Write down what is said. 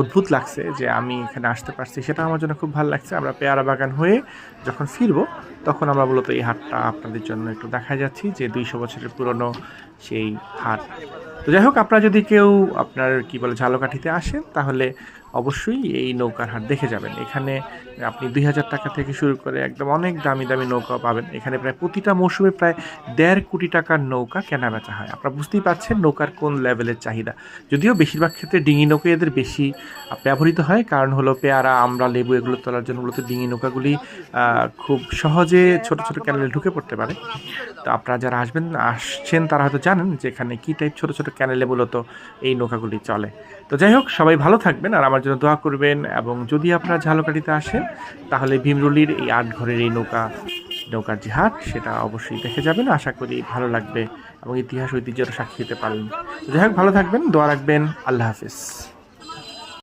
অদ্ভুত লাগছে যে আমি এখানে আসতে পারছি, সেটা আমার জন্য খুব ভালো লাগছে। আমরা পেয়ারা বাগান হয়ে যখন ফিরবো তখন আমরা মূলত এই হাটটা আপনাদের জন্য একটু দেখা যাচ্ছি, যে 200 বছরের পুরনো সেই হাট। তো যাই হোক, আপনারা যদি কেউ আপনার কি বলে ঝালকাঠিতে আসেন তাহলে অবশ্যই এই নৌকার হাট দেখে যাবেন। এখানে আপনি 2000 টাকা থেকে শুরু করে একদম অনেক দামি দামি নৌকা পাবেন। এখানে প্রায় প্রতিটা মৌসুমে প্রায় 1.5 কোটি টাকার নৌকা কেনা বেচা হয়। আপনারা বুঝতেই পারছেন নৌকার কোন লেভেলের চাহিদা। যদিও বেশিরভাগ ক্ষেত্রে ডিঙি নৌকা এদের বেশি ব্যবহৃত হয়, কারণ হলো পেয়ারা, আমড়া, লেবু এগুলো তোলার জন্য মূলত ডিঙি নৌকাগুলি খুব সহজে ছোট ছোট ক্যানেলে ঢুকে পড়তে পারে। তো আপনারা যারা আসছেন তারা হয়তো জানেন যে এখানে কি টাইপ ছোট ছোট ক্যানেলে মূলত এই নৌকাগুলি চলে। তো যাই হোক, সবাই ভালো থাকবেন আর আমার জন্য দোয়া করবেন। এবং যদি আপনারা ঝালকাঠিতে আসেন তাহলে ভীমরুলির এই 8 ঘরের এই নৌকার যে হাট সেটা অবশ্যই দেখে যাবেন। আশা করি ভালো লাগবে এবং ইতিহাস ঐতিহ্যের সাক্ষী দিতে পারবেন। তো যাই হোক, ভালো থাকবেন, দোয়া রাখবেন। আল্লাহ হাফিজ।